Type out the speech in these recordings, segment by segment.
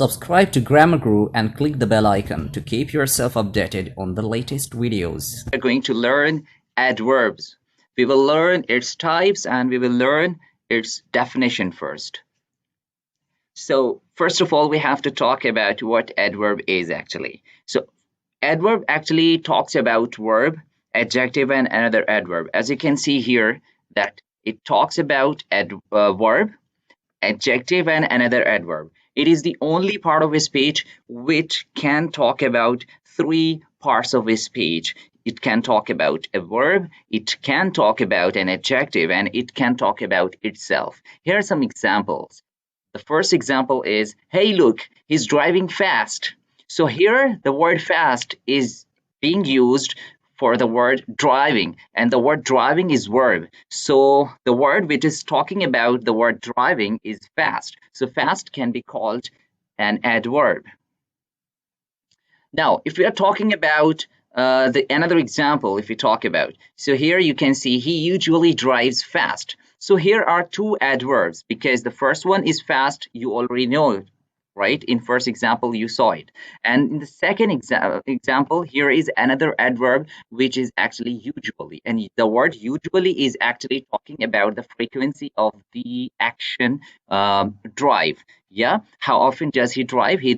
Subscribe to Grammar Guru and click the bell icon to keep yourself updated on the latest videos. We're going to learn adverbs. We will learn its types and we will learn its definition first. So first of all, we have to talk about what adverb is actually. So adverb actually talks about verb, adjective, and another adverb. As you can see here, that it talks about verb, adjective, and another adverb. It is the only part of a speech which can talk about three parts of a speech. It can talk about a verb, it can talk about an adjective, and it can talk about itself. Here are some examples. The first example is, hey, look, he's driving fast. So here the word fast is being used for the word driving, and the word driving is verb. So the word which is talking about the word driving is fast. So fast can be called an adverb. Now, if we are talking about another example, if we talk about, so here you can see he usually drives fast. So here are two adverbs because the first one is fast, you already know it, right? In first example, you saw it. And in the second example, here is another adverb, which is actually usually. And the word usually is actually talking about the frequency of the action drive. Yeah. How often does he drive? He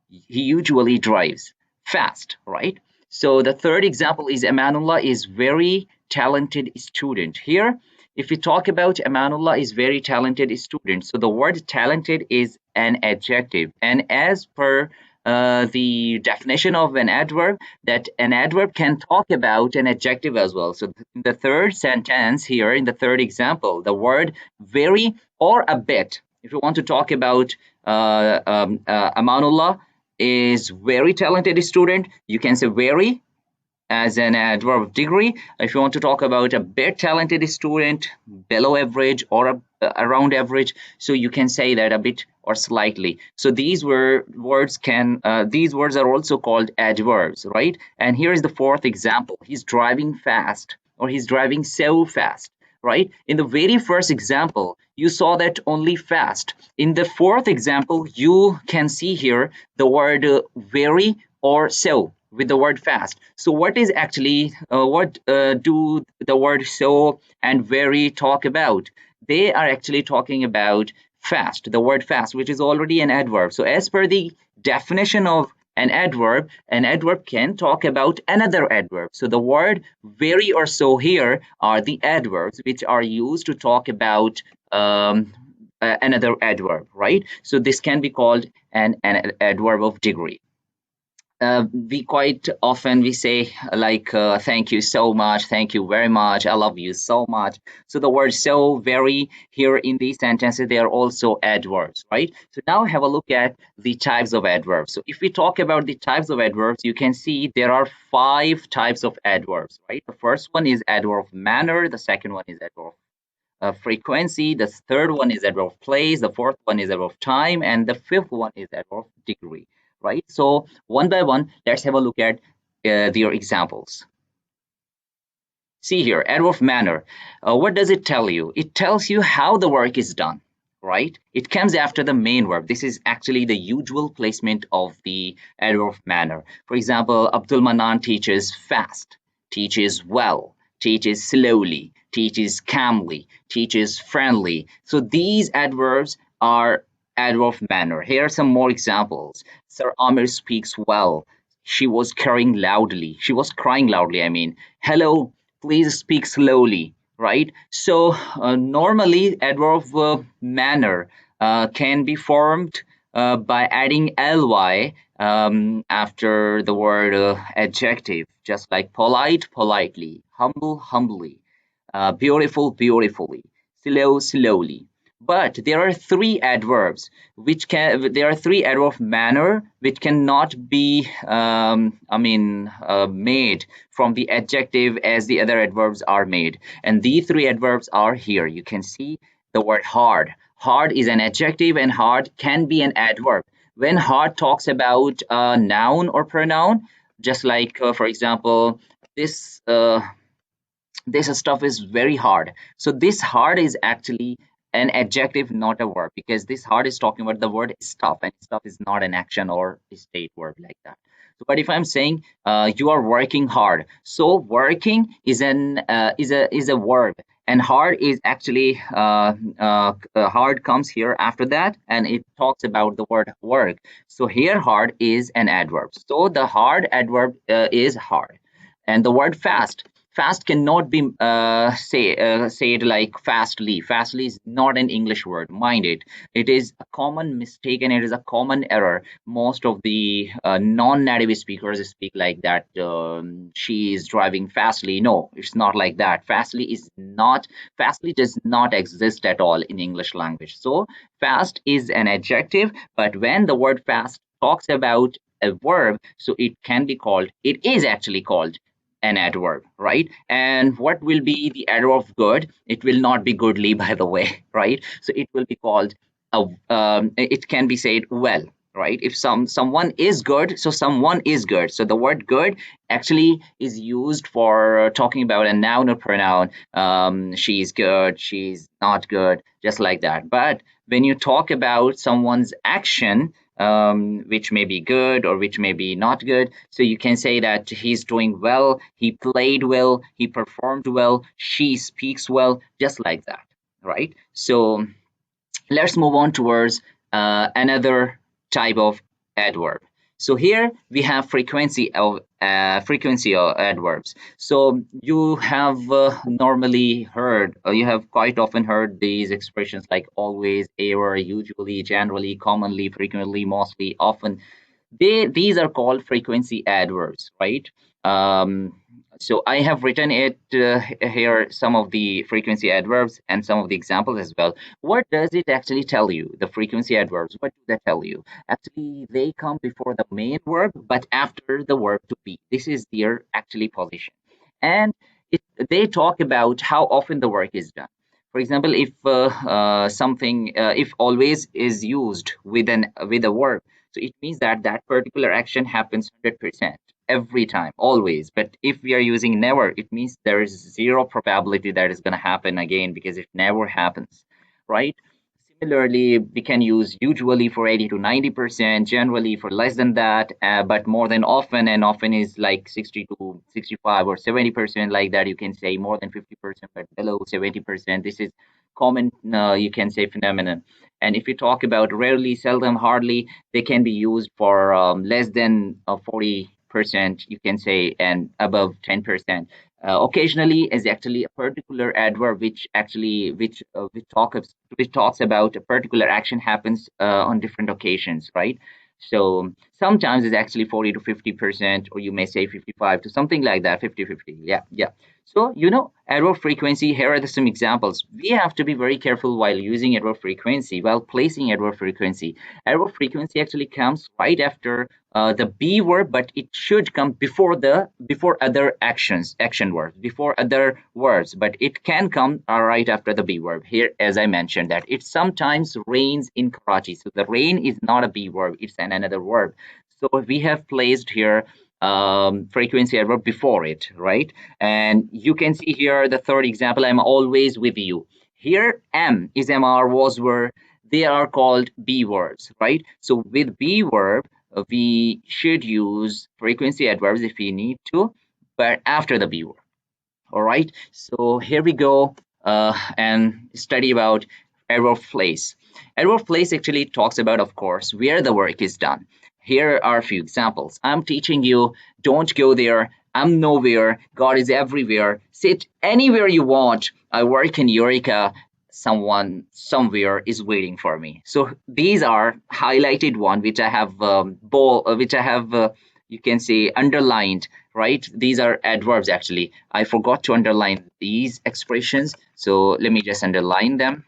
usually drives fast, right? So the third example is Amanullah is very talented student. Here, if we talk about Amanullah is very talented student, so the word talented is an adjective. And as per the definition of an adverb, that an adverb can talk about an adjective as well. So in the third sentence here, in the third example, the word very or a bit, if you want to talk about Amanullah is very talented student, you can say very as an adverb of degree. If you want to talk about a bit talented student, below average or around average, so you can say that a bit or slightly. So these words are also called adverbs, right? And here is the fourth example. He's driving fast, or he's driving so fast, right? In the very first example, you saw that only fast. In the fourth example, you can see here the word very or so with the word fast. So what is actually, what do the word so and very talk about? They are actually talking about fast, the word fast, which is already an adverb. So as per the definition of an adverb can talk about another adverb. So the word very or so here are the adverbs which are used to talk about another adverb, right? So this can be called an adverb of degree. We quite often we say like thank you so much, thank you very much, I love you so much. So the word so, very here in these sentences, they are also adverbs, right? So now have a look at the types of adverbs. So if we talk about the types of adverbs, you can see there are 5 types of adverbs, right? The first one is adverb of manner, the second one is adverb of frequency, the third one is adverb of place, the fourth one is adverb of time, and the fifth one is adverb of degree, right? So one by one, let's have a look at their examples. See here, adverb of manner. What does it tell you? It tells you how the work is done, right? It comes after the main verb. This is actually the usual placement of the adverb of manner. For example, Abdul Manan teaches fast, teaches well, teaches slowly, teaches calmly, teaches friendly. So these adverbs are adverb of manner. Here are some more examples. Sir Amir speaks well. She was crying loudly. She was crying loudly, I mean. Hello, please speak slowly, right? So normally adverb of manner can be formed by adding ly after the word adjective, just like polite, politely, humble, humbly, beautiful, beautifully, slow, slowly. But there are 3 adverbs there are 3 adverbs of manner which cannot be made from the adjective as the other adverbs are made. And these 3 adverbs are here. You can see the word hard. Hard is an adjective and hard can be an adverb. When hard talks about a noun or pronoun, just like for example, this stuff is very hard. So this hard is actually an adjective, not a verb, because this hard is talking about the word stuff, and stuff is not an action or a state verb like that. So, but if I'm saying you are working hard, so working is an is a verb, and hard is actually hard comes here after that, and it talks about the word work. So here hard is an adverb. So the hard adverb is hard, and the word fast. Fast cannot be said like fastly. Fastly is not an English word. Mind it. It is a common mistake and it is a common error. Most of the non-native speakers speak like that. She is driving fastly. No, it's not like that. Fastly is not. Fastly does not exist at all in English language. So fast is an adjective, but when the word fast talks about a verb, so it can be called. It is actually called an adverb, right? And what will be the adverb of good? It will not be goodly, by the way, right? So it will be called a. It can be said well, right? If someone is good, so someone is good. So the word good actually is used for talking about a noun or pronoun. She's good, she's not good, just like that. But when you talk about someone's action, which may be good or which may be not good. So you can say that he's doing well, he played well, he performed well, she speaks well, just like that, right? So let's move on towards another type of adverb. So here we have frequency of adverbs. So you have normally heard, or you have quite often heard these expressions like always, ever, usually, generally, commonly, frequently, mostly, often. These are called frequency adverbs, right? So I have written it here, some of the frequency adverbs and some of the examples as well. What does it actually tell you? The frequency adverbs, what do they tell you? Actually, they come before the main verb, but after the verb to be. This is their actually position, and they talk about how often the work is done. For example, if if always is used with a verb, so it means that that particular action happens 100% every time, always. But if we are using never, it means there is zero probability that is going to happen again because it never happens, right? Similarly, we can use usually for 80 to 90%, generally for less than that, but more than often, and often is like 60 to 65 or 70%, like that. You can say more than 50%, but below 70%. This is common, you can say, phenomenon. And if you talk about rarely, seldom, hardly, they can be used for less than 40%, you can say, and above 10%. Occasionally is actually a particular adverb which talks about a particular action happens on different occasions, right? So sometimes it's actually 40 to 50%, or you may say 55 to something like that, 50-50. Yeah, yeah. So, adverb frequency, here are some examples. We have to be very careful while using adverb frequency, while placing adverb frequency. Adverb frequency actually comes right after the be verb, but it should come before other action words, before other words, but it can come right after the be verb. Here, as I mentioned, that it sometimes rains in Karachi. So the rain is not a be verb, it's another verb. So we have placed here frequency adverb before it, right? And you can see here the third example, I'm always with you. Here, am is mr, was, were, they are called be verbs, right? So with be verb, we should use frequency adverbs if we need to, but after the be verb. All right. So here we go and study about adverb place. Adverb place actually talks about, of course, where the work is done. Here are a few examples. I'm teaching you, don't go there. I'm nowhere. God is everywhere. Sit anywhere you want. I work in Eureka. Someone somewhere is waiting for me. So these are highlighted one, which I have you can say underlined, right? These are adverbs actually. I forgot to underline these expressions, so let me just underline them.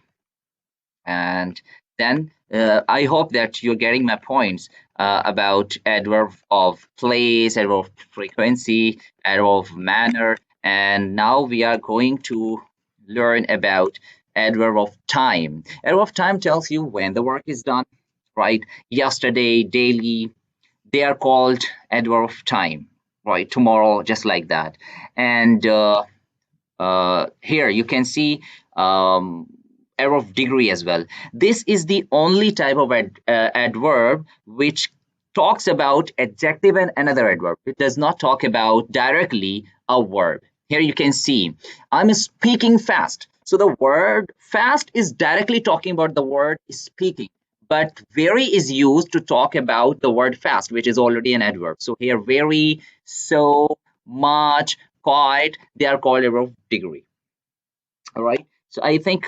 And then I hope that you're getting my points about adverb of place, adverb of frequency, adverb of manner. And now we are going to learn about adverb of time. Adverb of time tells you when the work is done, right? Yesterday, daily, they are called adverb of time, right? Tomorrow, just like that. And here you can see error of degree as well. This is the only type of adverb which talks about adjective and another adverb. It does not talk about directly a verb. Here you can see I'm speaking fast. So the word fast is directly talking about the word speaking, but very is used to talk about the word fast, which is already an adverb. So here very, so, much, quite, they are called error of degree. All right. So I think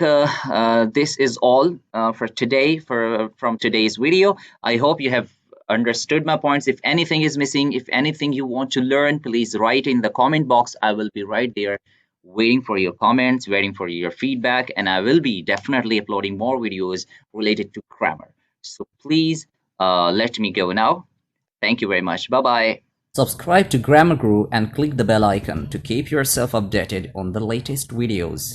this is all for today from today's video. I hope you have understood my points. If anything is missing, if anything you want to learn, please write in the comment box. I will be right there waiting for your comments, waiting for your feedback, and I will be definitely uploading more videos related to grammar. So please let me go now. Thank you very much. Bye-bye. Subscribe to Grammar Guru and click the bell icon to keep yourself updated on the latest videos.